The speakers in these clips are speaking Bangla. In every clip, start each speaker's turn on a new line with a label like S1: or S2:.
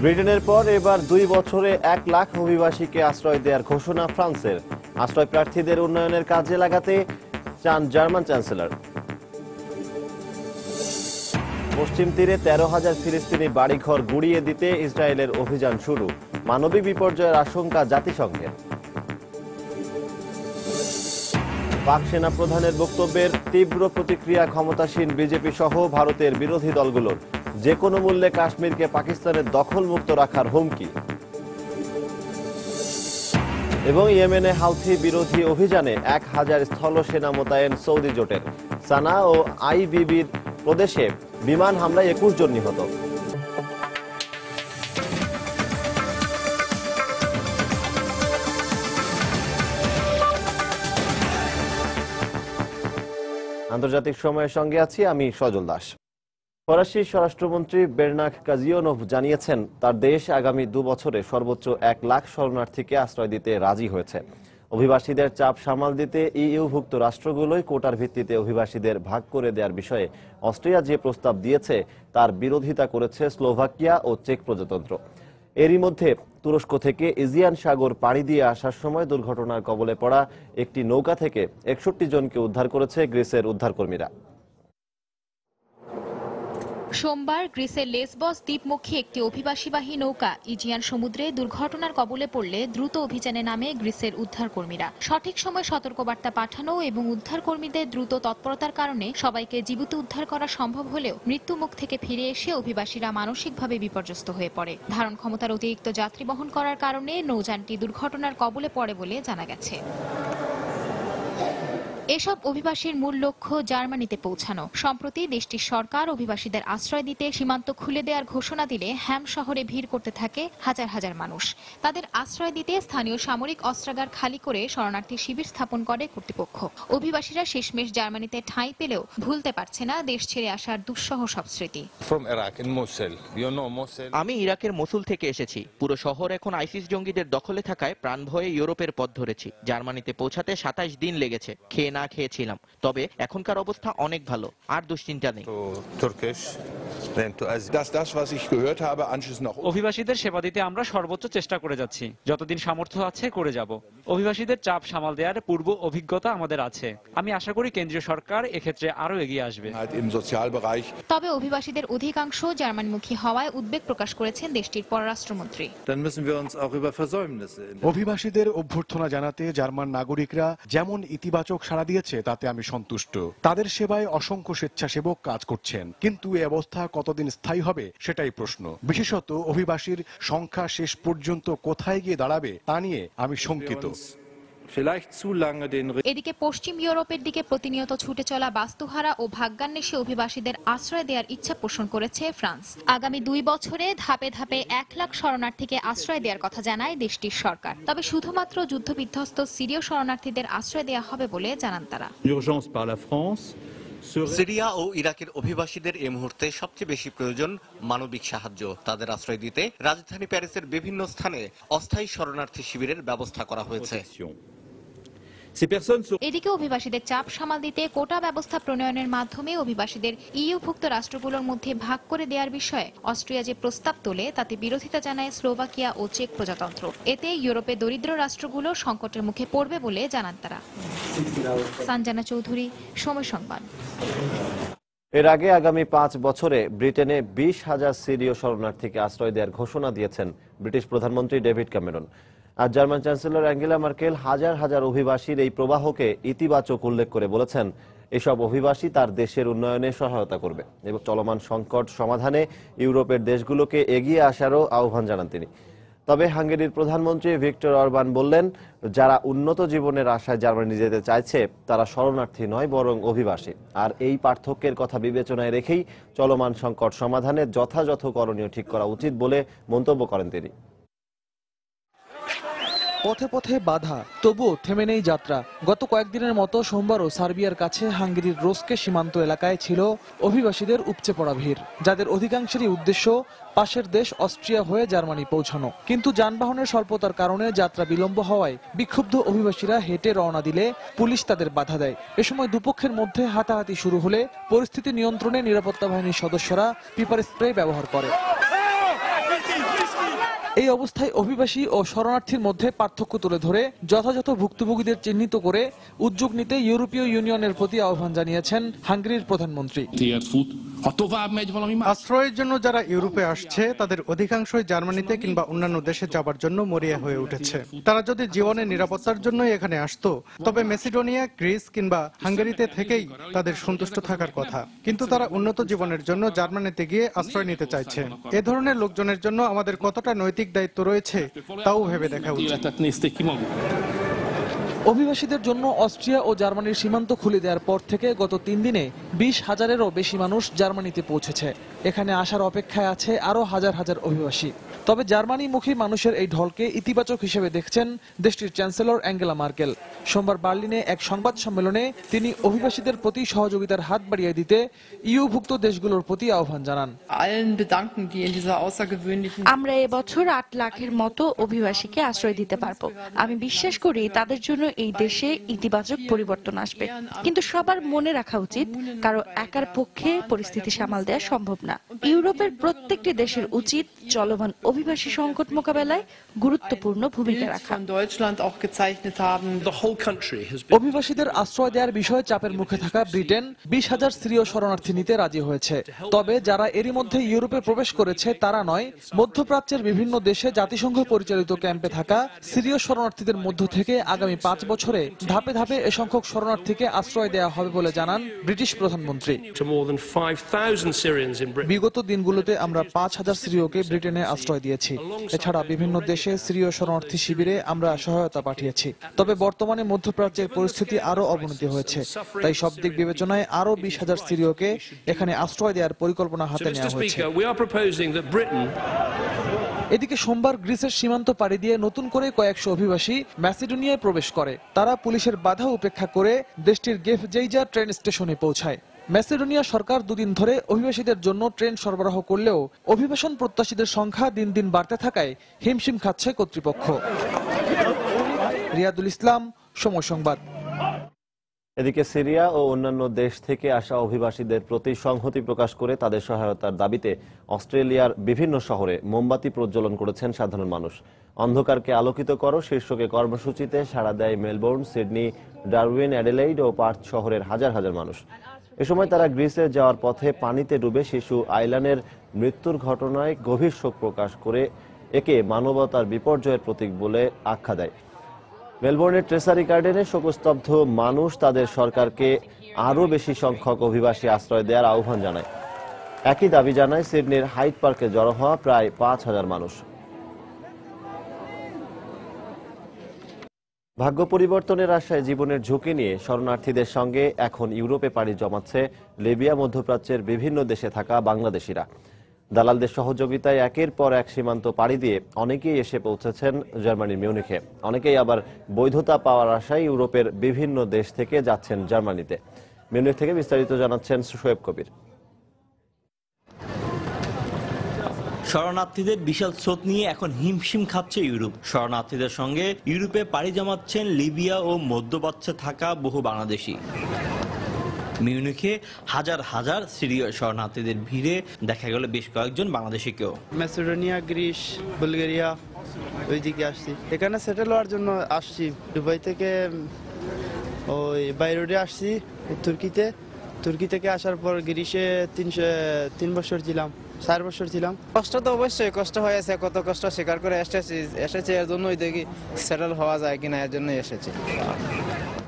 S1: ব্রিটেনের পর এবার 2 বছরে 1 লাখ অভিবাসীকে আশ্রয় দেওয়ার ঘোষণা ফ্রান্সের। আশ্রয় প্রার্থীদের উন্নয়নের কাজে লাগাতে চান জার্মান চ্যান্সেলর। পশ্চিম তীরে 13,000 ফিলিস্তিনি বাড়িঘর গুড়িয়ে দিতে ইসরায়েলের অভিযান শুরু। মানবিক বিপর্যয়ের আশঙ্কা জাতিসংঘের। পাক সেনা প্রধানের বক্তব্যের তীব্র প্রতিক্রিয়া ক্ষমতাসীন বিজেপি সহ ভারতের বিরোধী দলগুলোর। যে কোনো মূল্যে কাশ্মীরকে পাকিস্তানের দখলমুক্ত রাখার হুমকি। এবং ইয়েমেনে হাউথি বিরোধী অভিযানে 1000 স্থল সেনা মোতায়েন সৌদি জোটের। সানা ও আইবিবির প্রদেশে বিমান হামলায় 21 জন নিহত। আন্তর্জাতিক সময়ের সঙ্গে আছি আমি সজল দাস। ফরাসি স্বরাষ্ট্রমন্ত্রী বেরনাক কাজিওনভ জানিয়েছেন তার দেশ আগামী 2 বছরে সর্বোচ্চ 1 লাখ শরণার্থীকে আশ্রয় দিতে রাজি হয়েছে। অভিবাসীদের চাপ সামাল দিতে ইইউভুক্ত রাষ্ট্রগুলোই কোটার ভিত্তিতে অভিবাসীদের ভাগ করে দেওয়ার বিষয়ে অস্ট্রিয়া যে প্রস্তাব দিয়েছে তার বিরোধিতা করেছে স্লোভাকিয়া ও চেক প্রজাতন্ত্র। এরই মধ্যে তুরস্ক থেকে এজিয়ান সাগর পাড়ি দিয়ে আসার সময় দুর্ঘটনার কবলে পড়া একটি নৌকা থেকে 61 জনকে উদ্ধার করেছে গ্রিসের উদ্ধারকর্মীরা।
S2: সোমবার গ্রিসের লেসবস দ্বীপমুখী একটি অভিবাসীবাহী নৌকা ইজিয়ান সমুদ্রে দুর্ঘটনার কবলে পড়লে দ্রুত অভিযানে নামে গ্রিসের উদ্ধারকর্মীরা। সঠিক সময় সতর্কবার্তা পাঠানো এবং উদ্ধারকর্মীদের দ্রুত তৎপরতার কারণে সবাইকে জীবিত উদ্ধার করা সম্ভব হলেও মৃত্যুমুখ থেকে ফিরে এসে অভিবাসীরা মানসিকভাবে বিপর্যস্ত হয়ে পড়ে। ধারণ ক্ষমতার অতিরিক্ত যাত্রী বহন করার কারণে নৌযানটি দুর্ঘটনার কবলে পড়ে বলে জানা গেছে। এসব অভিবাসীর মূল লক্ষ্য জার্মানিতে পৌঁছানো। সম্প্রতি দেশটির সরকার অভিবাসীদের আশ্রয় দিতে সীমান্ত খুলে দেওয়ার ঘোষণা দিলে হ্যাম শহরে ভিড় করতে থাকে হাজার হাজার মানুষ। তাদের আশ্রয় দিতে স্থানীয় সামরিক অস্ত্রাগার খালি করে শরণার্থী শিবির স্থাপন করে কর্তৃপক্ষ। অভিবাসীরা শেষমেশ জার্মানিতে ঠাঁই পেলেও ভুলতে পারছে না দেশ ছেড়ে আসার দুঃসহ সব স্মৃতি।
S3: আমি ইরাকের মসুল থেকে এসেছি। পুরো শহর এখন আইসিস জঙ্গিদের দখলে থাকায় প্রাণ ভয়ে ইউরোপের পথ ধরেছি। জার্মানিতে পৌঁছাতে 27 দিন লেগেছে। খেয়ে না খেয়েছিলাম, তবে এখনকার অবস্থা অনেক ভালো, আর দুশ্চিন্তা নেই।
S4: অভিবাসীদের সেবা দিতে আমরা সর্বোচ্চ চেষ্টা করে যাচ্ছি। যতদিন সামর্থ্য আছে করে যাব। অভিবাসীদের চাপ সামাল দেওয়ার পূর্ব অভিজ্ঞতা আমাদের আছে। আমি আশা করি কেন্দ্রীয় সরকার এক্ষেত্রে আরো এগিয়ে আসবে।
S2: তবে অভিবাসীদের অধিকাংশ জার্মানিমুখী হওয়ায় উদ্বেগ প্রকাশ করেছেন দেশটির পররাষ্ট্রমন্ত্রী।
S5: অভিবাসীদের অভ্যর্থনা জানাতে জার্মান নাগরিকরা যেমন ইতিবাচক সাড়া দিয়েছে তাতে আমি সন্তুষ্ট। তাদের সেবায় অসংখ্য স্বেচ্ছাসেবক কাজ করছেন, কিন্তু এই অবস্থা কতদিন স্থায়ী হবে সেটাই প্রশ্ন। বিশেষত অভিবাসীর সংখ্যা শেষ পর্যন্ত কোথায় গিয়ে দাঁড়াবে তা নিয়ে আমি শঙ্কিত।
S2: এদিকে পশ্চিম ইউরোপের দিকে প্রতিনিয়ত ছুটে চলা বাস্তুহারা ও ভাগ্যান্বেষী অভিবাসীদের আশ্রয় দেওয়ার ইচ্ছা পোষণ করেছে ফ্রান্স। আগামী 2 বছরে ধাপে ধাপে 1 লাখ শরণার্থীকে আশ্রয় দেওয়ার কথা জানায় দেশটির সরকার। তবে শুধুমাত্র যুদ্ধবিধ্বস্ত সিরীয় শরণার্থীদের আশ্রয় দেওয়া হবে বলে জানান তারা।
S6: সিরিয়া ও ইরাকের অভিবাসীদের এই মুহূর্তে সবচেয়ে বেশি প্রয়োজন মানবিক সাহায্য। তাদের আশ্রয় দিতে রাজধানী প্যারিসের বিভিন্ন স্থানে অস্থায়ী শরণার্থী শিবিরের ব্যবস্থা করা হয়েছে।
S2: এদিকে অভিবাসীদের চাপ সামাল দিতে কোটা ব্যবস্থা প্রণয়নের মাধ্যমে অভিবাসীদের ইইউভুক্ত রাষ্ট্রগুলোর মধ্যে ভাগ করে দেওয়ার বিষয়ে অস্ট্রিয়া যে প্রস্তাব তোলে তাতে বিরোধিতা জানায় স্লোভাকিয়া ও চেক প্রজাতন্ত্র। এতে ইউরোপের দরিদ্র রাষ্ট্রগুলো সংকটের মুখে পড়বে বলে জানান তারা। সঞ্জনা চৌধুরী, সময় সংবাদ।
S1: এর আগে আগামী 5 বছরে ব্রিটেনে 20,000 সিরীয় শরণার্থীকে আশ্রয় দেওয়ার ঘোষণা দিয়েছেন ব্রিটিশ প্রধানমন্ত্রী ডেভিড ক্যামেরন। আর জার্মান চ্যান্সেলর অ্যাঙ্গেলা মার্কেল হাজার হাজার অভিবাসীর এই প্রবাহকে ইতিবাচক উল্লেখ করে বলেছেন এসব অভিবাসী তার দেশের উন্নয়নে সহায়তা করবে এবং চলমান সংকট সমাধানে ইউরোপের দেশগুলোকে এগিয়ে আসারও আহ্বান জানান তিনি। তবে হাঙ্গেরির প্রধানমন্ত্রী ভিক্টর অরবান বললেন, যারা উন্নত জীবনের আশায় জার্মানি যেতে চাইছে তারা শরণার্থী নয় বরং অভিবাসী। আর এই পার্থক্যের কথা বিবেচনায় রেখেই চলমান সংকট সমাধানে যথাযথ করণীয় ঠিক করা উচিত বলে মন্তব্য করেন তিনি।
S7: পথে পথে বাধা, তবুও থেমে নেই যাত্রা। গত কয়েকদিনের মতো সোমবারও সার্বিয়ার কাছে হাঙ্গেরির রোসকে সীমান্ত এলাকায় ছিল অভিবাসীদের উপচে পড়া ভিড়, যাদের অধিকাংশেরই উদ্দেশ্য পাশের দেশ অস্ট্রিয়া হয়ে জার্মানি পৌঁছানো। কিন্তু যানবাহনের স্বল্পতার কারণে যাত্রা বিলম্ব হওয়ায় বিক্ষুব্ধ অভিবাসীরা হেঁটে রওনা দিলে পুলিশ তাদের বাধা দেয়। এ সময় দুপক্ষের মধ্যে হাতাহাতি শুরু হলে পরিস্থিতি নিয়ন্ত্রণে নিরাপত্তা বাহিনীর সদস্যরা পেপার স্প্রে ব্যবহার করে। এই অবস্থায় অভিবাসী ও শরণার্থীর মধ্যে পার্থক্য তুলে ধরে যথাযথ ভুক্তভোগীদের চিহ্নিত করে উদ্যোগ নিতে ইউরোপীয় ইউনিয়নের প্রতি আহ্বান জানিয়েছেন হাঙ্গেরির প্রধানমন্ত্রী।
S8: আশ্রয়ের জন্য যারা ইউরোপে আসছে তাদের অধিকাংশই জার্মানিতে কিংবা অন্যান্য দেশে যাবার জন্য মরিয়া হয়ে উঠেছে। তারা যদি জীবনের নিরাপত্তার জন্যই এখানে আসতো তবে মেসিডোনিয়া, গ্রিস কিংবা হাঙ্গেরিতে থেকেই তাদের সন্তুষ্ট থাকার কথা, কিন্তু তারা উন্নত জীবনের জন্য জার্মানিতে গিয়ে আশ্রয় নিতে চাইছে। এ ধরনের লোকজনের জন্য আমাদের কতটা নৈতিক দায়িত্ব রয়েছে তাও ভেবে দেখা উচিত।
S7: অভিবাসীদের জন্য অস্ট্রিয়া ও জার্মানির সীমান্ত খুলে দেওয়ার পর থেকে গত 3 দিনে 20,000-এরও বেশি মানুষ জার্মানিতে পৌঁছেছে। এখানে আসার অপেক্ষায় আছে আরো হাজার হাজার অভিবাসী। তবে জার্মানিমুখী মানুষের এই ঢলকে ইতিবাচক হিসেবে দেখছেন দেশটির চ্যান্সেলর অ্যাঙ্গেলা মার্কেল। সোমবার বার্লিনে এক সংবাদ সম্মেলনে তিনি অভিবাসীদের প্রতি সহযোগিতার হাত বাড়িয়ে দিতে ইউভুক্ত দেশগুলোর প্রতি আহ্বান জানান।
S9: আমরা এবছর 8 লাখের মতো অভিবাসীকে আশ্রয় দিতে পারবো। আমি বিশ্বাস করি তাদের জন্য এই দেশে ইতিবাচক পরিবর্তন আসবে, কিন্তু সবার মনে রাখা উচিত কারো একার পক্ষে পরিস্থিতি সামাল দেওয়া সম্ভব না। ইউরোপের প্রত্যেকটি দেশের উচিত চলমান অভিবাসী সংকট মোকাবেলায় গুরুত্বপূর্ণ ভূমিকা রাখা।
S7: অভিবাসীদের আশ্রয় দেওয়ার বিষয়ে চাপের মুখে থাকা ব্রিটেন 20,000 সিরীয় শরণার্থী নিতে রাজি হয়েছে। তবে যারা এরই মধ্যে ইউরোপে প্রবেশ করেছে তারা নয়, মধ্যপ্রাচ্যের বিভিন্ন দেশে জাতিসংঘ পরিচালিত ক্যাম্পে থাকা সিরীয় শরণার্থীদের মধ্য থেকে আগামী 5 বছরে ধাপে ধাপে এ সংখ্যক শরণার্থীকে আশ্রয় দেওয়া হবে বলে জানান ব্রিটিশ প্রধানমন্ত্রী। বিগত দিনগুলোতে আমরা 5,000 সিরীয়কে ব্রিটেনে আশ্রয় দিয়েছি। এছাড়া বিভিন্ন দেশে সিরীয় শরণার্থী শিবিরে আমরা সহায়তা পাঠিয়েছি। তবে বর্তমানে মধ্যপ্রাচ্যের পরিস্থিতি আরো অবনতি হয়েছে, তাই সব দিক বিবেচনায় আরো 20,000 সিরীয়কে এখানে আশ্রয় দেওয়ার পরিকল্পনা হাতে নেওয়া হয়েছে। এদিকে সোমবার গ্রিসের সীমান্ত পাড়ি দিয়ে নতুন করে কয়েকশো অভিবাসী ম্যাসিডোনিয়ায় প্রবেশ করে। তারা পুলিশের বাধা উপেক্ষা করে দেশটির গেফজেইজা ট্রেন স্টেশনে পৌঁছায়। ম্যাসিডোনিয়া সরকার 2 দিন ধরে অভিবাসীদের জন্য ট্রেন সরবরাহ করলেও অভিবাসন প্রত্যাশীদের সংখ্যা দিন দিন বাড়তে থাকায় হিমশিম খাচ্ছে কর্তৃপক্ষ। রিয়াদুল ইসলাম, সময় সংবাদ।
S1: এদিকে সিরিয়া ও অন্যান্য দেশ থেকে আসা অভিবাসীদের প্রতি সংহতি প্রকাশ করে তাদের সহায়তার দাবিতে অস্ট্রেলিয়ার বিভিন্ন শহরে মোমবাতি প্রজ্বলন করেছেন সাধারণ মানুষ। অন্ধকারকে আলোকিত করো শীর্ষকে কর্মসূচিতে সাড়া দেয় মেলবোর্ন, সিডনি, ডারউইন, অ্যাডিলেইড ও পার্থ শহরের হাজার হাজার মানুষ। এ সময় তারা গ্রিসে যাওয়ার পথে পানিতে ডুবে শিশু আইলানের মৃত্যুর ঘটনায় গভীর শোক প্রকাশ করে একে মানবতার বিপর্যয়ের প্রতীক বলে আখ্যা দেয়। মেলবোর্নের ট্রেসারি গার্ডেনে শোকস্তব্ধ মানুষ তাদের সরকারকে আরও বেশি সংখ্যক অভিবাসী আশ্রয় দেওয়ার আহ্বান জানায়। একই দাবি জানায় সিডনির হাইড পার্কে জড়ো হওয়া প্রায় 5,000 মানুষ। ভাগ্য পরিবর্তনের আশায় জীবনের ঝুঁকি নিয়ে শরণার্থীদের সঙ্গে এখন ইউরোপে পাড়ি জমাচ্ছে লিবিয়া, মধ্যপ্রাচ্যের বিভিন্ন দেশে থাকা বাংলাদেশিরা। দালালদের সহযোগিতায় একের পর এক সীমান্ত পাড়ি দিয়ে অনেকেই এসে পৌঁছেছেন জার্মানির মিউনিখে। অনেকেই আবার বৈধতা পাওয়ার আশায় ইউরোপের বিভিন্ন দেশ থেকে যাচ্ছেন জার্মানিতে। মিউনিখ থেকে বিস্তারিত জানাচ্ছেন শোয়েব কবির।
S10: শরণার্থীদের বিশাল স্রোত নিয়ে এখন হিমশিম খাচ্ছে ইউরোপ। শরণার্থীদের সঙ্গে ইউরোপে পাড়ি জমাচ্ছেন লিবিয়া ও মধ্যপ্রাচ্যে থাকা বহু বাংলাদেশি। মিউনিখে হাজার হাজার সিরীয় শরণার্থীদের ভিড়ে দেখা গেল বেশ কয়েকজন বাংলাদেশিকেও।
S11: ম্যাসিডোনিয়া, গ্রিস, বুলগেরিয়া ওইদিকে আসছি। এখানে সেটেল হওয়ার জন্য আসছি। দুবাই থেকে ওই বাইরোডে আসছি তুর্কি থেকে আসার পর গ্রিসে 3 বছর ছিলাম, 4 বছর ছিলাম। কষ্ট তো অবশ্যই কষ্ট হয়েছে, কত কষ্ট স্বীকার করে এসেছে এর জন্যই দেখি সেটেল হওয়া যায় কিনা, এর জন্যই এসেছে।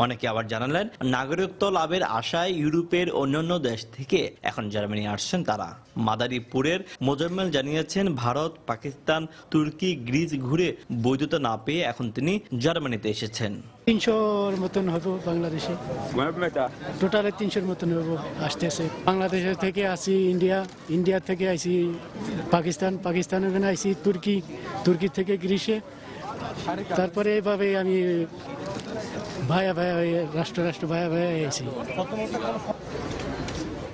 S10: অনেকে আবার জানালেন নাগরিকত্ব লাভের আশায় ইউরোপের অন্যান্য দেশ থেকে এখন জার্মানি আসছেন তারা। মাদারীপুরের মোজাম্মেল জানিয়েছেন ভারত, পাকিস্তান, তুর্কি, গ্রিস ঘুরে বৈধতা না পেয়ে এখন তিনি জার্মানিতে এসেছেন।
S12: 300-র মতন হবো বাংলাদেশে, টোটালে 300-র মতন হবো আসতেছে। বাংলাদেশের থেকে আসি ইন্ডিয়া থেকে আসি পাকিস্তানের ওখানে আসি তুর্কি থেকে গ্রিসে, তারপরে এভাবে আমি ভাইয়া রাষ্ট্র ভাইয়া এসেছি।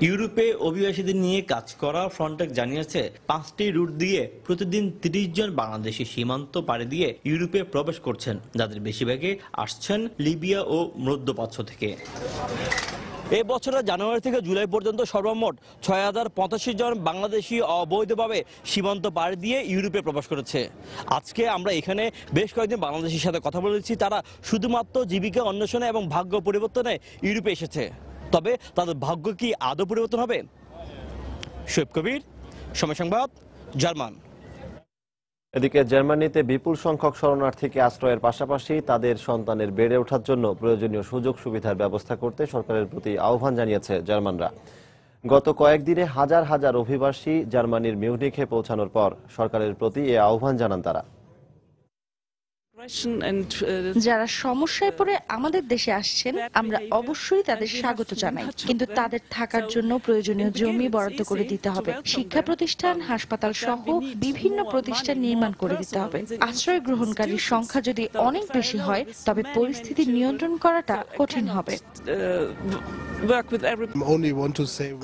S10: ইউরোপে অভিবাসীদের নিয়ে কাজ করা ফ্রন্টেক্স জানিয়েছে 5টি রুট দিয়ে প্রতিদিন 30 জন বাংলাদেশি সীমান্ত পাড়ি দিয়ে ইউরোপে প্রবেশ করছেন, যাদের বেশিরভাগই আসছেন লিবিয়া ও মধ্যপ্রাচ্য থেকে।
S13: এই বছরের জানুয়ারি থেকে জুলাই পর্যন্ত সর্বমোট ৬,০৮৫ জন বাংলাদেশি অবৈধভাবে সীমান্ত পাড়ি দিয়ে ইউরোপে প্রবেশ করেছে। আজকে আমরা এখানে বেশ কয়েকজন বাংলাদেশির সাথে কথা বলেছি। তারা শুধুমাত্র জীবিকা অন্বেষণে এবং ভাগ্য পরিবর্তনে ইউরোপে এসেছে। তবে তাদের ভাগ্য কি আদৌ পরিবর্তন হবে? শোয়েব কবির, সময় সংবাদ, জার্মান।
S1: এদিকে জার্মানিতে বিপুল সংখ্যক শরণার্থীকে আশ্রয়ের পাশাপাশি তাদের সন্তানের বেড়ে ওঠার জন্য প্রয়োজনীয় সুযোগ সুবিধার ব্যবস্থা করতে সরকারের প্রতি আহ্বান জানিয়েছে জার্মানরা। গত কয়েকদিনে হাজার হাজার অভিবাসী জার্মানির মিউনিখে পৌঁছানোর পর সরকারের প্রতি এ আহ্বান জানান তারা।
S9: যারা সমস্যায় পড়ে আমাদের দেশে আসছেন আমরা অবশ্যই তাদের স্বাগত জানাই, কিন্তু তাদের থাকার জন্য প্রয়োজনীয় জমি বরাদ্দ করে দিতে হবে। শিক্ষা প্রতিষ্ঠান, হাসপাতাল সহ বিভিন্ন প্রতিষ্ঠান নির্মাণ করে দিতে হবে। আশ্রয় গ্রহণকারীর সংখ্যা যদি অনেক বেশি হয় তবে পরিস্থিতি নিয়ন্ত্রণ করাটা কঠিন হবে।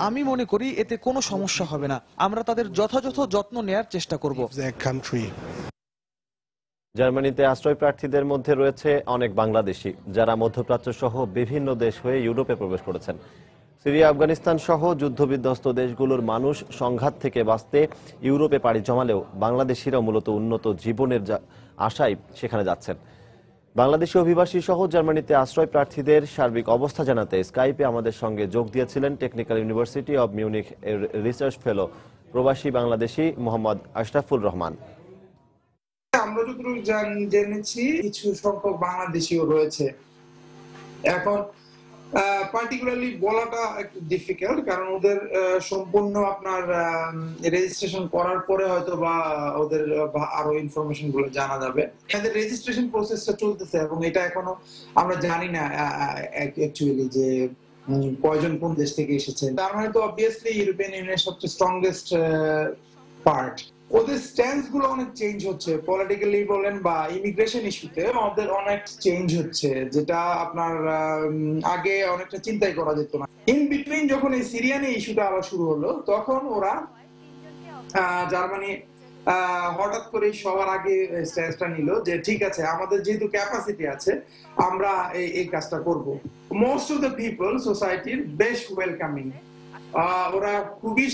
S7: আমি মনে করি এতে কোনো সমস্যা হবে না। আমরা তাদের যথাযথ যত্ন নেয়ার চেষ্টা করব।
S1: জার্মানিতে আশ্রয় প্রার্থীদের মধ্যে রয়েছে অনেক বাংলাদেশি, যারা মধ্যপ্রাচ্য সহ বিভিন্ন দেশ হয়ে ইউরোপে প্রবেশ করেছেন। সিরিয়া, আফগানিস্তান সহ যুদ্ধবিধ্বস্ত দেশগুলোর মানুষ সংঘাত থেকে বাঁচতে ইউরোপে পাড়ি জমালেও বাংলাদেশিরা মূলত উন্নত জীবনের আশায় সেখানে যাচ্ছেন। বাংলাদেশি অভিবাসী সহ জার্মানিতে আশ্রয় প্রার্থীদের সার্বিক অবস্থা জানাতে স্কাইপে আমাদের সঙ্গে যোগ দিয়েছিলেন টেকনিক্যাল ইউনিভার্সিটি অব মিউনিখ এর রিসার্চ ফেলো প্রবাসী বাংলাদেশি মোহাম্মদ আশরাফুর রহমান।
S14: আমরা যতটুকু জেনেছি কিছু সংখ্যক বাংলাদেশিও রয়েছে। এখন পার্টিকুলারলি বলাটা একটু ডিফিকাল্ট, কারণ ওদের সম্পূর্ণ আপনার রেজিস্ট্রেশন করার পরে হয়তো বা ওদের আরো ইনফরমেশন গুলো জানা যাবে। এদের রেজিস্ট্রেশন প্রসেসটা চলতেছে এবং এটা এখনো আমরা জানি না অ্যাকচুয়ালি যে কয়জন কোন দেশ থেকে এসেছে। তার মানে তো অবভিয়াসলি ইউরোপিয়ান ইউনিয়নের সবচেয়ে স্ট্রংগেস্ট পার্ট। ওদের স্ট্যান্স গুলো অনেক চেঞ্জ হচ্ছে, পলিটিক্যালি বলেন বা ইমিগ্রেশন ইস্যুতে ওদের অনেক চেঞ্জ হচ্ছে, যেটা আপনার আগে অনেকটা চিন্তাই করা যেত না। ইন বিটুইন যখন এই সিরিয়ানি ইস্যুটা আবার শুরু হলো তখন ওরা জার্মানি হঠাৎ করে সবার আগে স্ট্যান্সটা নিল যে ঠিক আছে, আমাদের যেহেতু ক্যাপাসিটি আছে আমরা এই কাজটা করব। মোস্ট অফ দ্য পিপল সোসাইটির বেশ ওয়েলকামিং, ওরা খুবই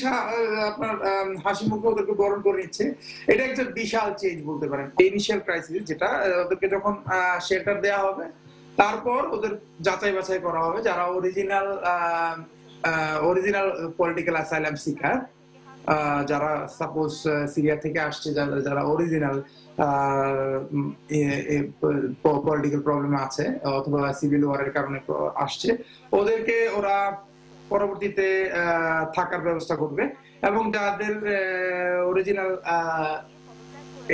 S14: আপনার হাসি মুখে ওদেরকে বরণ করে নিচ্ছে। এটা একটা বিশাল চেঞ্জ বলতে পারেন। ইনিশিয়াল ক্রাইসিস যেটা, ওদেরকে যখন শেল্টার দেওয়া হবে তারপর ওদের যাচাই বাছাই করা হবে যারা অরিজিনাল পলিটিক্যাল অ্যাসাইলাম সিকার, যারা সাপোজ সিরিয়া থেকে আসছে, যারা অরিজিনাল পলিটিক্যাল প্রবলেম আছে অথবা সিভিল ওয়ারের কারণে আসছে, ওদেরকে ওরা পরবর্তীতে থাকার ব্যবস্থা করবে এবং যাদের অরিজিনাল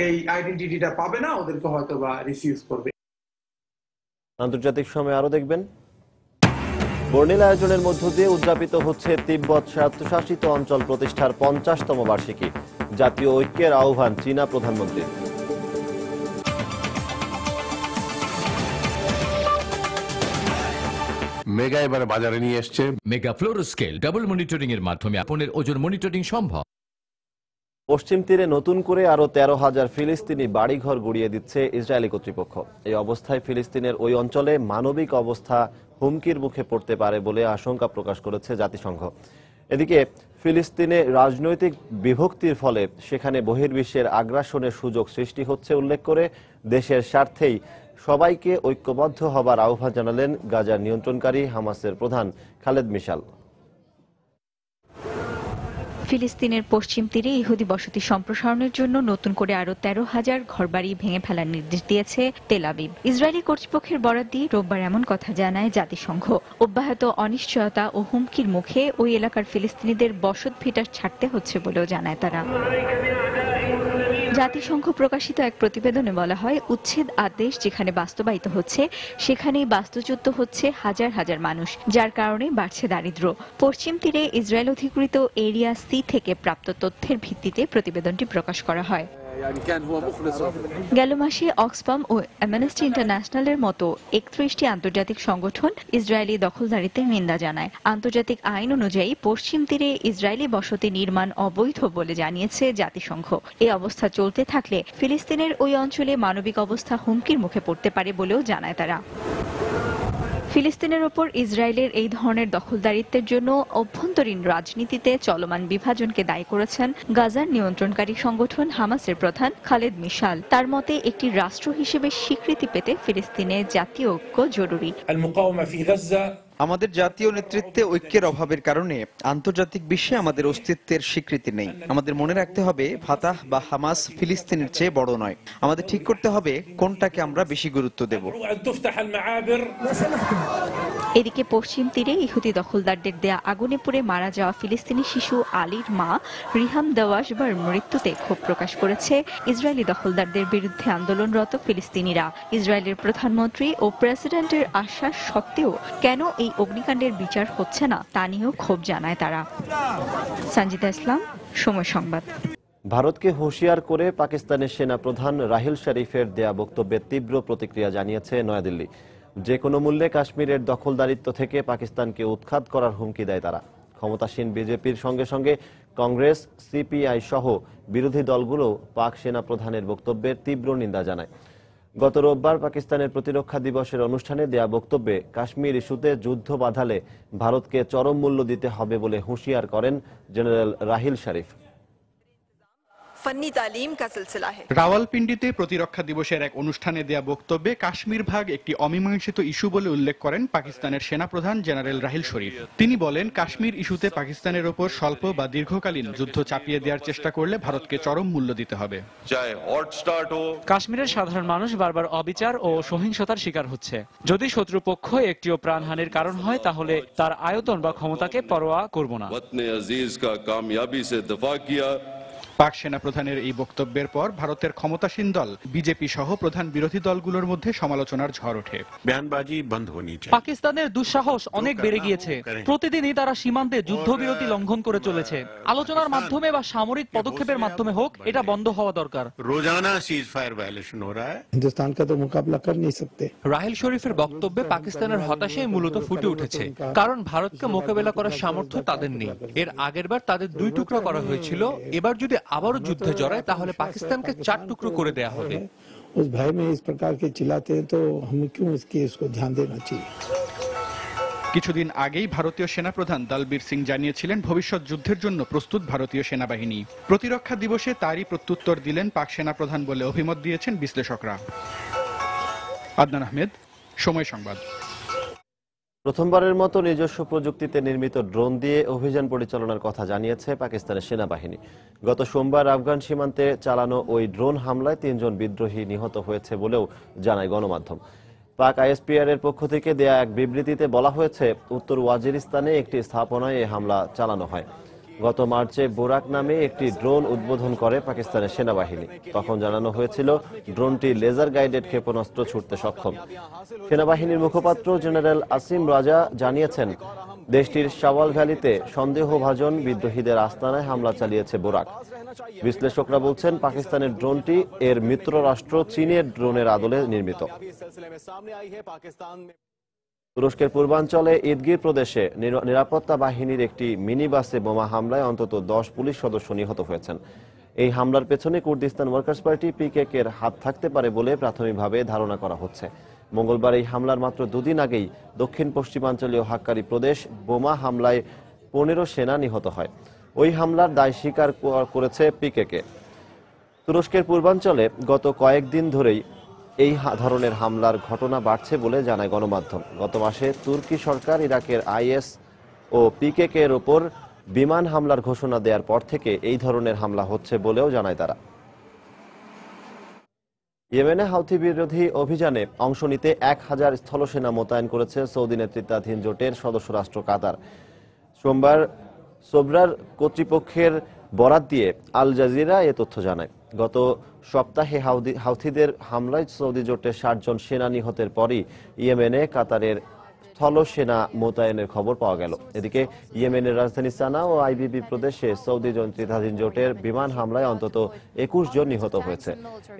S14: এই আইডেন্টিটিটা পাবে না ওদেরকে হয়তো বা রিফিউজ করবে।
S1: আন্তর্জাতিক সময় আরো দেখবেন, বর্ণিল আয়োজনের মধ্য দিয়ে উদযাপিত হচ্ছে তিব্বত স্বায়ত্তশাসিত অঞ্চল প্রতিষ্ঠার 50তম বার্ষিকী। জাতীয় ঐক্যের আহ্বান চীনা প্রধানমন্ত্রীর।
S15: মেগা এবারে বাজারে নিয়ে এসছে
S16: মেগা ফ্লোরোস্কেল ডাবল মনিটরিং এর মাধ্যমে আপনার ওজন মনিটরিং সম্ভব।
S1: পশ্চিম তীরে নতুন করে আরো 13,000 ফিলিস্তিনি বাড়িঘর গুড়িয়ে দিচ্ছে ইসরায়েলি কর্তৃপক্ষ। এই অবস্থায় ফিলিস্তিনের ওই অঞ্চলে মানবিক অবস্থা হুমকির মুখে পড়তে পারে বলে আশঙ্কা প্রকাশ করেছে জাতিসংঘ। এদিকে ফিলিস্তিনে রাজনৈতিক বিভক্তির ফলে সেখানে বহির্বিশ্বের আগ্রাসনের সুযোগ সৃষ্টি হচ্ছে উল্লেখ করে দেশের স্বার্থেই সবাইকে ঐক্যবদ্ধ হবার আহ্বান জানালেন গাজার নিয়ন্ত্রণকারী হামাসের প্রধান খালেদ মিশাল।
S17: ফিলিস্তিনের পশ্চিম তীরে ইহুদি বসতি সম্প্রসারণের জন্য নতুন করে আরো 13,000 ঘরবাড়ি ভেঙে ফেলার নির্দেশ দিয়েছে তেল আবিব। ইসরায়েলি কর্তৃপক্ষের বরাত দিয়ে রোববার এমন কথা জানায় জাতিসংঘ। অব্যাহত অনিশ্চয়তা ও হুমকির মুখে ওই এলাকার ফিলিস্তিনিদের বসত ভিটা ছাড়তে হচ্ছে বলেও জানায় তারা। জাতিসংঘ প্রকাশিত এক প্রতিবেদনে বলা হয়, উচ্ছেদ আদেশ যেখানে বাস্তবায়িত হচ্ছে সেখানেই বাস্তুচ্যুত হচ্ছে হাজার হাজার মানুষ, যার কারণে বাড়ছে দারিদ্র্য। পশ্চিম তীরে ইসরায়েল অধিকৃত এরিয়া সি থেকে প্রাপ্ত তথ্যের ভিত্তিতে প্রতিবেদনটি প্রকাশ করা হয়। গেল মাসে অক্সফাম ও অ্যামনেস্টি ইন্টারন্যাশনালের মতো 31টি আন্তর্জাতিক সংগঠন ইসরায়েলি দখলদারিত্বের নিন্দা জানায়। আন্তর্জাতিক আইন অনুযায়ী পশ্চিম তীরে ইসরায়েলি বসতি নির্মাণ অবৈধ বলে জানিয়েছে জাতিসংঘ। এই অবস্থা চলতে থাকলে ফিলিস্তিনের ওই অঞ্চলে মানবিক অবস্থা হুমকির মুখে পড়তে পারে বলেও জানায় তারা। ফিলিস্তিনের ওপর ইসরায়েলের এই ধরনের দখলদারিত্বের জন্য অভ্যন্তরীণ রাজনীতিতে চলমান বিভাজনকে দায়ী করেছেন গাজার নিয়ন্ত্রণকারী সংগঠন হামাসের প্রধান খালেদ মিশাল। তার মতে একটি রাষ্ট্র হিসেবে স্বীকৃতি পেতে ফিলিস্তিনে জাতীয় ঐক্য জরুরি।
S18: আমাদের জাতীয় নেতৃত্বে ঐক্যের অভাবের কারণে আন্তর্জাতিক বিশ্বে আমাদের অস্তিত্বের স্বীকৃতি নেই। আমাদের মনে রাখতে হবে ফাতাহ বা হামাস ফিলিস্তিনের চেয়ে বড় নয়। আমাদের ঠিক করতে হবে কোনটাকে আমরা বেশি গুরুত্ব দেব।
S17: এদিকে পশ্চিম তীরে ইহুদি দখলদারদের দেয়া আগুনে পুড়ে মারা যাওয়া ফিলিস্তিনি শিশু আলীর মা রিহাম দাওয়াশবার মৃত্যুতে ক্ষোভ প্রকাশ করেছে ইসরায়েলি দখলদারদের বিরুদ্ধে আন্দোলনরত ফিলিস্তিনিরা। ইসরায়েলের প্রধানমন্ত্রী ও প্রেসিডেন্টের আশ্বাস সত্ত্বেও কেন এই অগ্নিকাণ্ডের বিচার হচ্ছে না তা নিয়েও ক্ষোভ জানায় তারা। সঞ্জিদা ইসলাম, সময় সংবাদ।
S1: ভারতকে হুঁশিয়ার করে পাকিস্তানের সেনা প্রধান রাহিল শরীফের দেয়া বক্তব্যে তীব্র প্রতিক্রিয়া জানিয়েছে নয়াদিল্লি। যে কোনো মূল্যে কাশ্মীরের দখলদারিত্ব থেকে পাকিস্তানকে উৎখাত করার হুমকি দেয় তারা। ক্ষমতাসীন বিজেপির সঙ্গে সঙ্গে কংগ্রেস, সিপিআই সহ বিরোধী দলগুলো পাক সেনা প্রধানের বক্তব্যের তীব্র নিন্দা জানায়। গত রোববার পাকিস্তানের প্রতিরক্ষা দিবসের অনুষ্ঠানে দেয়া বক্তব্যে কাশ্মীর ইস্যুতে যুদ্ধ বাঁধালে ভারতকে চরম মূল্য দিতে হবে বলে হুঁশিয়ার করেন জেনারেল রাহিল শরীফ।
S5: রাওয়ালপিন্ডিতে প্রতিরক্ষা দিবসের এক অনুষ্ঠানে দেয়া বক্তব্যে কাশ্মীর ভাগ একটি অমীমাংসিত ইস্যু বলে উল্লেখ করেন পাকিস্তানের সেনাপ্রধান জেনারেল রাহিল শরীফ। তিনি বলেন, কাশ্মীর ইস্যুতে পাকিস্তানের ওপর স্বল্প বা দীর্ঘকালীন যুদ্ধ চাপিয়ে দেওয়ার চেষ্টা করলে ভারতকে চরম মূল্য দিতে হবে।
S4: কাশ্মীরের সাধারণ মানুষ বারবার অবিচার ও সহিংসতার শিকার হচ্ছে। যদি শত্রুপক্ষ একটিও প্রাণহানির কারণ হয় তাহলে তার আয়তন বা ক্ষমতাকে পরোয়া করব না।
S5: পাক সেনা প্রধানের এই বক্তব্যের পর ভারতের ক্ষমতাসীন দল বিজেপি সহ প্রধান বিরোধী দলগুলোর মধ্যে সমালোচনার ঝড় ওঠে।
S7: পাকিস্তানের দুঃসাহস অনেক বেড়ে গিয়েছে। প্রতিদিনই তারা সীমান্তে যুদ্ধবিরতি লঙ্ঘন করে চলেছে। আলোচনার মাধ্যমে বা সামরিক পদক্ষেপের মাধ্যমে হোক, এটা বন্ধ হওয়া দরকার।
S15: রোজানা সিজফায়ার ভায়োলেশন হো রহা হ্যায়।
S19: হিন্দুস্তান কা তো মোকাবিলা কর नहीं सकते।
S20: রাহিল শরীফের বক্তব্যে পাকিস্তানের হতাশাই মূলত ফুটে উঠেছে, কারণ ভারতকে মোকাবেলা করার সামর্থ্য তাদের নেই। এর আগেরবার তাদের 2 টুকরা করা হয়েছিল, এবার যদি আবারও যুদ্ধে জড়ায় তাহলে পাকিস্তানকে 4 টুকরো করে দেয়া হবে।
S19: उस भय में इस प्रकार के चिल्लाते हैं तो हमें क्यों इसको ध्यान देना चाहिए।
S5: কিছুদিন আগেই ভারতীয় সেনাপ্রধান দলবীর সিং জানিয়েছিলেন ভবিষ্যৎ যুদ্ধের জন্য প্রস্তুত ভারতীয় সেনাবাহিনী। প্রতিরক্ষা দিবসে তারই প্রত্যুত্তর দিলেন পাক সেনাপ্রধান বলে অভিমত দিয়েছেন বিশ্লেষকরা। আদনান আহমেদ, সময় সংবাদ।
S1: প্রথমবারের মতো নিজস্ব প্রযুক্তিতে নির্মিত ড্রোন দিয়ে অভিযান পরিচালনার কথা জানিয়েছে পাকিস্তানের সেনাবাহিনী। গত সোমবার আফগান সীমান্তে চালানো ওই ড্রোন হামলায় 3 জন বিদ্রোহী নিহত হয়েছে বলেও জানায় গণমাধ্যম। পাক আইএসপিআর এর পক্ষ থেকে দেয়া এক বিবৃতিতে বলা হয়েছে, উত্তর ওয়াজিরিস্তানে একটি স্থাপনায় এই হামলা চালানো হয়। গত মার্চে বোরাক নামে একটি ড্রোন উদ্বোধন করে পাকিস্তানের সেনাবাহিনী। তখন জানানো হয়েছিল ড্রোনটি লেজার গাইডেড ক্ষেপণাস্ত্র ছুড়তে সক্ষম। সেনাবাহিনীর মুখপাত্র জেনারেল আসিম রাজা জানিয়েছেন, দেশটির শাওয়াল ভ্যালিতে সন্দেহভাজন বিদ্রোহীদের আস্তানায় হামলা চালিয়েছে বোরাক। বিশ্লেষকরা বলছেন, পাকিস্তানের ড্রোনটি এর মিত্র রাষ্ট্র চীনের ড্রোনের আদলে নির্মিত। তুরস্কের পূর্বাঞ্চলে ইদগির প্রদেশে নিরাপত্তা বাহিনীর একটি মিনি বাসে বোমা হামলায় অন্তত 10 পুলিশ সদস্য নিহত হয়েছেন। এই হামলার পেছনে কুর্দিস্তান ওয়ার্কার্স পার্টি পিকেকে এর হাত থাকতে পারে বলে প্রাথমিকভাবে ধারণা করা হচ্ছে। মঙ্গলবার এই হামলার মাত্র 2 দিন আগেই দক্ষিণ পশ্চিমাঞ্চলীয় হাক্কারি প্রদেশ বোমা হামলায় 15 সেনা নিহত হয়। ওই হামলার দায় স্বীকার করেছে পিকেকে। তুরস্কের পূর্বাঞ্চলে গত কয়েকদিন ধরেই এই ধরনের হামলার ঘটনা বাড়ছে বলে জানায় গণমাধ্যম। গত মাসে তুর্কি সরকার ইরাকের আইএস ও পিকেকে এর ওপর বিমান হামলার ঘোষণা দেওয়ার পর থেকে এই ধরনের হামলা হচ্ছে বলেও জানায় তারা। ইয়েমেনে হাউথি বিরোধী অভিযানে অংশ নিতে 1000 স্থলসেনা মোতায়েন করেছে সৌদি নেতৃত্বাধীন জোটের সদস্য রাষ্ট্র কাতার। সোমবার সোবরার কর্তৃপক্ষের বরাত দিয়ে আল জাজিরা এ তথ্য জানায়। গত সপ্তাহে হাউথিদের হামলায় সৌদি জোটের 60 জন সেনা নিহতের পরই ইয়েমেনে কাতারের স্থল সেনা মোতায়েনের খবর পাওয়া গেল। এদিকে ইয়েমেনের রাজধানী সানা ও আইবিবি প্রদেশে সৌদি নেতৃত্বাধীন জোটের বিমান হামলায় অন্তত 21 জন নিহত হয়েছে।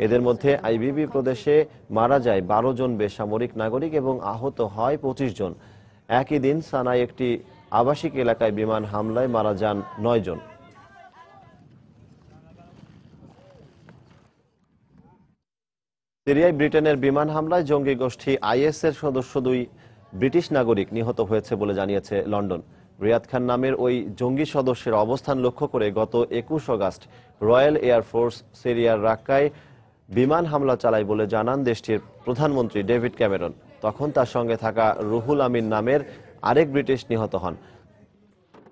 S1: এদের মধ্যে আইবিবি প্রদেশে মারা যায় 12 জন বেসামরিক নাগরিক এবং আহত হয় 25 জন। একই দিন সানায় একটি আবাসিক এলাকায় বিমান হামলায় মারা যান 9 জন। সিরিয়ায় ব্রিটেনের বিমান হামলায় জঙ্গি গোষ্ঠী আইএস এর সদস্য 2 ব্রিটিশ নাগরিক নিহত হয়েছে বলে জানিয়েছে লন্ডন। রিয়াদ খান নামের ওই জঙ্গি সদস্যের অবস্থান লক্ষ্য করে গত 21 আগস্ট রয়্যাল এয়ারফোর্স সিরিয়ার রাক্কায় বিমান হামলা চালায় বলে জানান দেশটির প্রধানমন্ত্রী ডেভিড ক্যামেরন। তখন তার সঙ্গে থাকা রুহুল আমিন নামের আরেক ব্রিটিশ নিহত হন।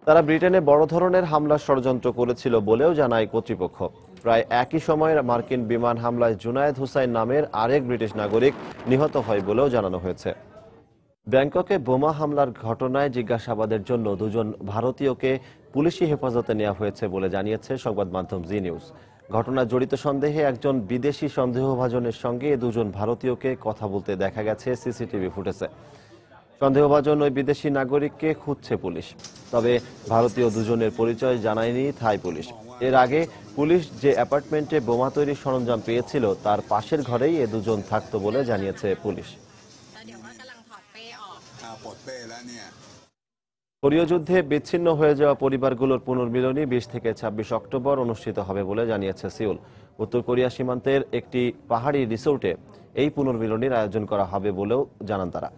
S1: তারা ব্রিটেনে বড় ধরনের হামলার ষড়যন্ত্র করেছিল বলেও জানায় কর্তৃপক্ষ। প্রায় একই সময়ে মার্কিন বিমান হামলায় জুনায়েদ হুসাইন নামের আরেক ব্রিটিশ নাগরিক নিহত হয় বলেও জানানো হয়েছে। ব্যাংককে বোমা হামলার ঘটনায় জিজ্ঞাসাবাদের জন্য দুজন ভারতীয়কে পুলিশি হেফাজতে নেওয়া হয়েছে বলে জানিয়েছে সংবাদ মাধ্যম জি নিউজ। ঘটনায় জড়িত সন্দেহে একজন বিদেশি সন্দেহভাজনের সঙ্গে দুজন ভারতীয়কে কথা বলতে দেখা গেছে সিসিটিভি ফুটেজে। সন্দেহভাজন ওই বিদেশি নাগরিককে খুঁজছে পুলিশ, তবে ভারতীয় দুজনের পরিচয় জানায়নি থাই পুলিশ। এর আগে পুলিশ যে অ্যাপার্টমেন্টে বোমা তৈরির সরঞ্জাম পেয়েছিল তার পাশের ঘরেই এ দুজন থাকত বলে জানিয়েছে পুলিশ। কোরীয় যুদ্ধে বিচ্ছিন্ন হয়ে যাওয়া পরিবারগুলোর পুনর্মিলনী 20 থেকে 26 অক্টোবর অনুষ্ঠিত হবে বলে জানিয়েছে সিউল। উত্তর কোরিয়া সীমান্তের একটি পাহাড়ি রিসোর্টে এই পুনর্মিলনীর আয়োজন করা হবে বলেও জানান তারা।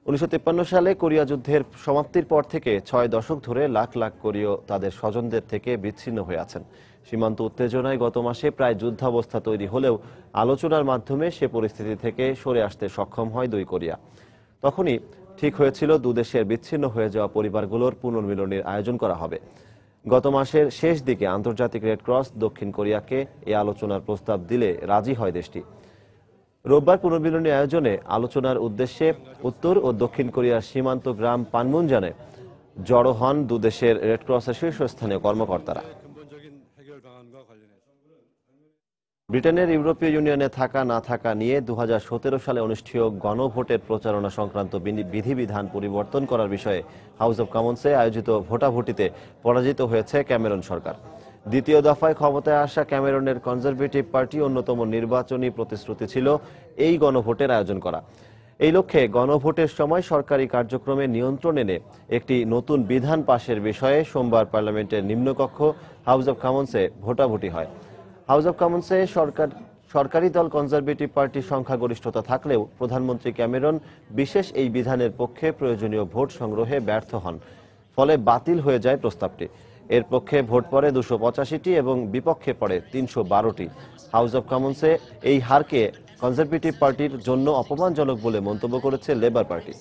S1: 1953 সালে কোরিয়া যুদ্ধের সমাপ্তির পর থেকে 6 দশক ধরে লাখ লাখ কোরীয় তাদের স্বজনদের থেকে বিচ্ছিন্ন হয়ে আছেন। সীমান্ত উত্তেজনায় গত মাসে প্রায় যুদ্ধাবস্থা তৈরি হলেও আলোচনার মাধ্যমে সে পরিস্থিতি থেকে সরে আসতে সক্ষম হয় দুই কোরিয়া। তখনই ঠিক হয়েছিল দুদেশের বিচ্ছিন্ন হয়ে যাওয়া পরিবারগুলোর পুনর্মিলনীর আয়োজন করা হবে। গত মাসের শেষ দিকে আন্তর্জাতিক রেড ক্রস দক্ষিণ কোরিয়াকে এই আলোচনার প্রস্তাব দিলে রাজি হয় দেশটি। রোববার পুনর্মিলনী আয়োজনে আলোচনার উদ্দেশ্যে উত্তর ও দক্ষিণ কোরিয়ার সীমান্ত গ্রাম পানমুনজানে জড়ো হন দুদেশের রেডক্রসের শীর্ষস্থানীয় কর্মকর্তারা। ব্রিটেনের ইউরোপীয় ইউনিয়নে থাকা না থাকা নিয়ে 2017 সালে অনুষ্ঠিত গণভোটের প্রচারণা সংক্রান্ত বিধিবিধান পরিবর্তন করার বিষয়ে হাউস অব কমন্সে আয়োজিত ভোটাভুটিতে পরাজিত হয়েছে ক্যামেরন সরকার। দ্বিতীয় দফায় ক্ষমতায় আসা ক্যামেরনের কনজারভেটিভ পার্টি অন্যতম নির্বাচনী প্রতিশ্রুতি ছিল এই গণভোটের আয়োজন করা। এই লক্ষ্যে গণভোটের সময় সরকারি কার্যক্রমে নিয়ন্ত্রণ এনে একটি নতুন বিধান পাশের বিষয়ে সোমবার পার্লামেন্টের নিম্নকক্ষ হাউস অব কমন্সে ভোটাভুটি হয়। হাউস অব কমন্সে সরকারি দল কনজারভেটিভ পার্টির সংখ্যাগরিষ্ঠতা থাকলেও প্রধানমন্ত্রী ক্যামেরন বিশেষ এই বিধানের পক্ষে প্রয়োজনীয় ভোট সংগ্রহে ব্যর্থ হন। ফলে বাতিল হয়ে যায় প্রস্তাবটি। এর পক্ষে ভোট পড়ে 285টি এবং বিপক্ষে পড়ে 312টি। হাউস অব কমন্সে এই হারকে কনজারভেটিভ পার্টির জন্য অপমানজনক বলে মন্তব্য করেছে লেবার পার্টি।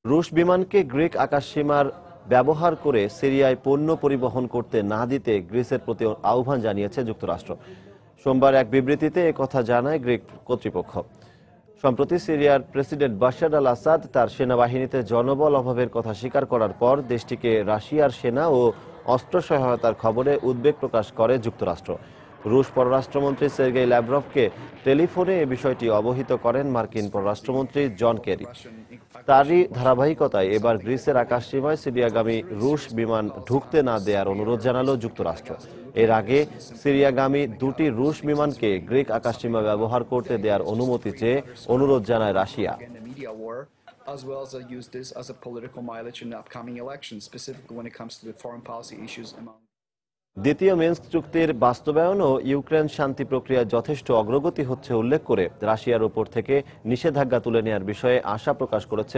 S1: রুশ বিমানকে গ্রিক আকাশসীমার ব্যবহার করে সিরিয়ায় পণ্য পরিবহন করতে না দিতে গ্রিসের প্রতি আহ্বান জানিয়েছে যুক্তরাষ্ট্র। সোমবার এক বিবৃতিতে একথা জানায় গ্রিক কর্তৃপক্ষ। সম্প্রতি সিরিয়ার প্রেসিডেন্ট বাশার আল আসাদ তার সেনাবাহিনীতে জনবল অভাবের কথা স্বীকার করার পর দেশটিকে রাশিয়ার সেনা ও অস্ত্র সহায়তার খবরে উদ্বেগ প্রকাশ করে যুক্তরাষ্ট্র। রুশ পররাষ্ট্রমন্ত্রী সের্গেই ল্যাভরভকে টেলিফোনে এ বিষয়টি অবহিত করেন মার্কিন পররাষ্ট্রমন্ত্রী জন কেরি। তারই ধারাবাহিকতায় এবার গ্রিসের আকাশসীমায় সিরিয়াগামী রুশ বিমান ঢুকতে না দেওয়ার অনুরোধ জানালো যুক্তরাষ্ট্র। এর আগে সিরিয়াগামী দুটি রুশ বিমানকে গ্রিক আকাশসীমা ব্যবহার করতে দেওয়ার অনুমতি চেয়ে অনুরোধ জানায় Russia.
S21: As well as use this as a political mileage in the upcoming elections, specifically when it comes to the foreign policy issues among.
S1: দ্বিতীয় মিনস্ক চুক্তির বাস্তবায়ন ও ইউক্রেন শান্তি প্রক্রিয়ায় যথেষ্ট অগ্রগতি হচ্ছে উল্লেখ করে রাশিয়ার উপর থেকে নিষেধাজ্ঞা তুলে নেওয়ার বিষয়ে আশা প্রকাশ করেছে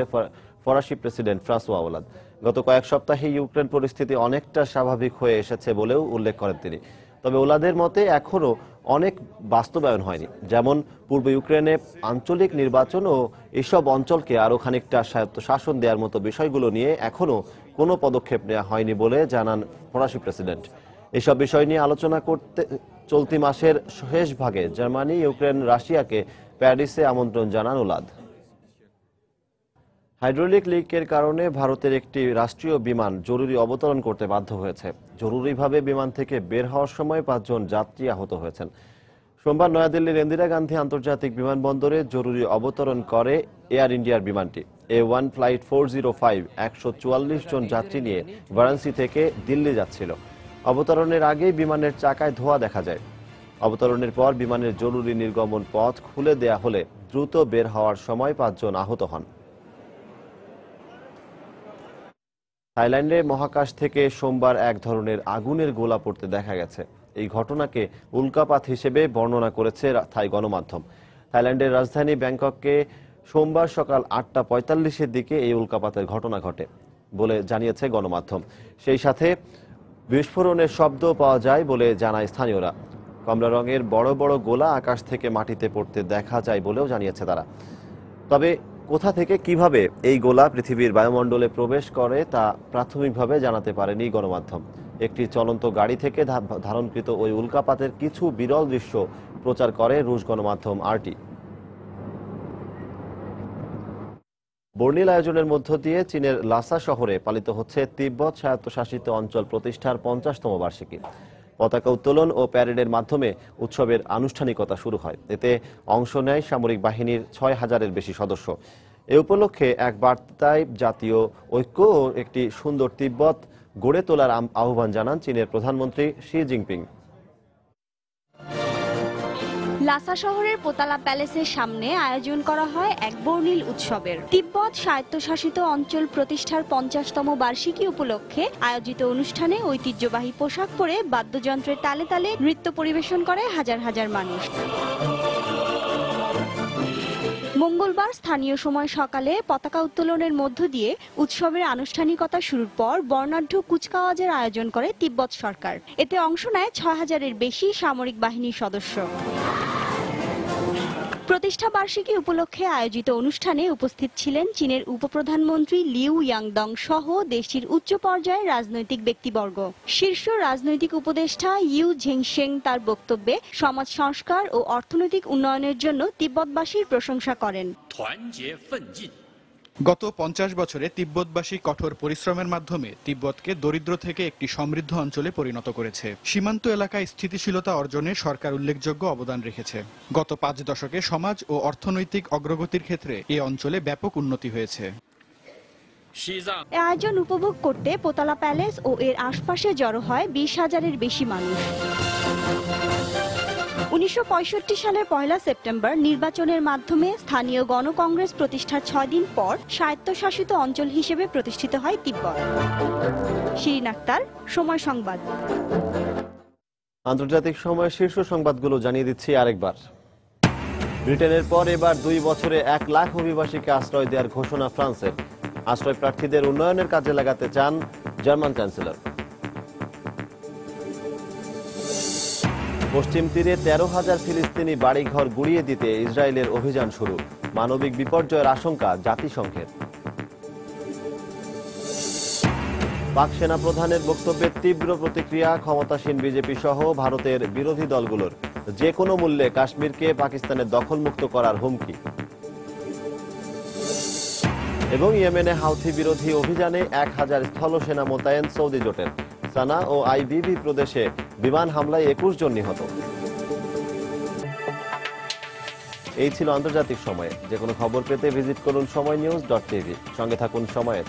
S1: ফরাসি প্রেসিডেন্ট ফ্রাঁসোয়া ওলাদ। গত কয়েক সপ্তাহে ইউক্রেন পরিস্থিতি অনেকটা স্বাভাবিক হয়ে এসেছে বলেও উল্লেখ করেন তিনি। তবে ওলাদের মতে এখনও অনেক বাস্তবায়ন হয়নি, যেমন পূর্ব ইউক্রেনে আঞ্চলিক নির্বাচন ও এসব অঞ্চলকে আরও খানিকটা স্বায়ত্তশাসন দেওয়ার মতো বিষয়গুলো নিয়ে এখনও কোনো পদক্ষেপ নেওয়া হয়নি বলে জানান ফরাসি প্রেসিডেন্ট। এসব বিষয় নিয়ে আলোচনা করতে চলতি মাসের শেষ ভাগে জার্মানি, ইউক্রেন, রাশিয়াকে প্যারিসে আমন্ত্রণ জানান ওলাদ। হাইড্রোলিক লিকের কারণে ভারতের একটি রাষ্ট্রীয় বিমান জরুরি অবতরণ করতে বাধ্য হয়েছে। জরুরিভাবে বিমান থেকে বের হওয়ার সময় 5 জন যাত্রী আহত হয়েছেন। সোমবার নয়াদিল্লির ইন্দিরা গান্ধী আন্তর্জাতিক বিমানবন্দরে জরুরি অবতরণ করে এয়ার ইন্ডিয়ার বিমানটি। A1 ফ্লাইট 405 144 জন যাত্রী নিয়ে বারাণসী থেকে দিল্লি যাচ্ছিল। অবতরণের আগেই বিমানের চাকায় ধোঁয়া দেখা যায়। অবতরণের পর বিমানের জরুরি নির্গমন পথ খুলে দেয়া হলে দ্রুত বের হওয়ার সময় 5 জন আহত হন। থাইল্যান্ডে মহাকাশ থেকে সোমবার এক ধরনের আগুনের গোলা পড়তে দেখা গেছে। এই ঘটনাকে উল্কাপাত হিসেবে বর্ণনা করেছে থাই গণমাধ্যম। থাইল্যান্ডের রাজধানী ব্যাংককে সোমবার সকাল 8:45-এর দিকে এই উল্কাপাতের ঘটনা ঘটে বলে জানিয়েছে গণমাধ্যম। সেই সাথে বিস্ফোরণের শব্দ পাওয়া যায় বলে জানায় স্থানীয়রা। কমলা রঙের বড় বড় গোলা আকাশ থেকে মাটিতে পড়তে দেখা যায় বলেও জানিয়েছে তারা। তবে কোথা থেকে কিভাবে এই গোলা পৃথিবীর বায়ুমণ্ডলে প্রবেশ করে তা প্রাথমিকভাবে জানাতে পারেনি গণমাধ্যম। একটি চলন্ত গাড়ি থেকে ধারণকৃত ওই উল্কাপাতের কিছু বিরল দৃশ্য প্রচার করে রুশ গণমাধ্যম RT। বর্ণিল আয়োজনের মধ্য দিয়ে চীনের লাসা শহরে পালিত হচ্ছে তিব্বত স্বায়ত্তশাসিত অঞ্চল প্রতিষ্ঠার 50তম বার্ষিকী। পতাকা উত্তোলন ও প্যারেডের মাধ্যমে উৎসবের আনুষ্ঠানিকতা শুরু হয়। এতে অংশ নেয় সামরিক বাহিনীর 6000-এর বেশি সদস্য। এ উপলক্ষে এক বার্তায় জাতীয় ঐক্য ও একটি সুন্দর তিব্বত গড়ে তোলার আহ্বান জানান চীনের প্রধানমন্ত্রী শি জিনপিং।
S3: লাসা শহরের পোতালা প্যালেসের সামনে আয়োজন করা হয় এক বর্ণিল উৎসবের। তিব্বত স্বায়ত্তশাসিত অঞ্চল প্রতিষ্ঠার 50তম বার্ষিকী উপলক্ষে আয়োজিত অনুষ্ঠানে ঐতিহ্যবাহী পোশাক পরে বাদ্যযন্ত্রের তালে তালে নৃত্য পরিবেশন করে হাজার হাজার মানুষ। মঙ্গলবার স্থানীয় সময় সকালে পতাকা উত্তোলনের মধ্য দিয়ে উৎসবের আনুষ্ঠানিকতা শুরুর পর বর্ণাঢ্য কুচকাওয়াজের আয়োজন করে তিব্বত সরকার। এতে অংশ নেয় 6000-এর বেশি সামরিক বাহিনীর সদস্য। প্রতিষ্ঠা বার্ষিকী উপলক্ষে আয়োজিত অনুষ্ঠানে উপস্থিত ছিলেন চীনের উপপ্রধানমন্ত্রী লিউ ইয়াংদং সহ দেশটির উচ্চ পর্যায়ের রাজনৈতিক ব্যক্তিবর্গ। শীর্ষ রাজনৈতিক উপদেষ্টা ইউ ঝেংশেং তার বক্তব্যে সমাজ সংস্কার ও অর্থনৈতিক উন্নয়নের জন্য তিব্বতবাসীর প্রশংসা করেন।
S22: গত 50 বছরে তিব্বতবাসী কঠোর পরিশ্রমের মাধ্যমে তিব্বতকে দরিদ্র থেকে একটি সমৃদ্ধ অঞ্চলে পরিণত করেছে। সীমান্ত এলাকায় স্থিতিশীলতা অর্জনে সরকার উল্লেখযোগ্য অবদান রেখেছে। গত 5 দশকে সমাজ ও অর্থনৈতিক অগ্রগতির ক্ষেত্রে এই অঞ্চলে ব্যাপক উন্নতি হয়েছে।
S3: এই আয়োজন উপভোগ করতে পোতালা প্যালেস ও এর আশপাশে জড়ো হয় 20,000-এর বেশি মানুষ। 1965 সালের 1 সেপ্টেম্বর নির্বাচনের মাধ্যমে স্থানীয় গণকংগ্রেস প্রতিষ্ঠার 6 দিন পর স্বায়ত্তশাসিত অঞ্চল হিসেবে প্রতিষ্ঠিত হয় তিব্বত। শিরিন আক্তার, সময় সংবাদ।
S1: আন্তর্জাতিক সময়ের শীর্ষ সংবাদগুলো জানিয়ে দিচ্ছি আরেকবার। ব্রিটেনের পর এবার 2 বছরে 1 লাখ অভিবাসীকে আশ্রয় দেওয়ার ঘোষণা ফ্রান্সের। আশ্রয় প্রার্থীদের উন্নয়নের কাজে লাগাতে চান জার্মান চ্যান্সেলর। পশ্চিম তীরে 13,000 ফিলিস্তিনি বাড়িঘর গুড়িয়ে দিতে ইসরায়েলের অভিযান শুরু। মানবিক বিপর্যয়ের আশঙ্কা জাতিসংঘের। পাক সেনা প্রধানের বক্তব্যে তীব্র প্রতিক্রিয়া ক্ষমতাসীন বিজেপি সহ ভারতের বিরোধী দলগুলোর। যে কোনো মূল্যে কাশ্মীরকে পাকিস্তানের দখলমুক্ত করার হুমকি। এবং ইয়েমেনে হাউথি বিরোধী অভিযানে 1000 স্থল সেনা মোতায়েন সৌদি জোটের। সানা ও আইবিবি প্রদেশে বিমান হামলায় 21 জন নিহত। এই ছিল আন্তর্জাতিক সময়ে। যে কোনো খবর পেতে ভিজিট করুন সময়নিউজ.tv। সঙ্গে থাকুন সময়ের।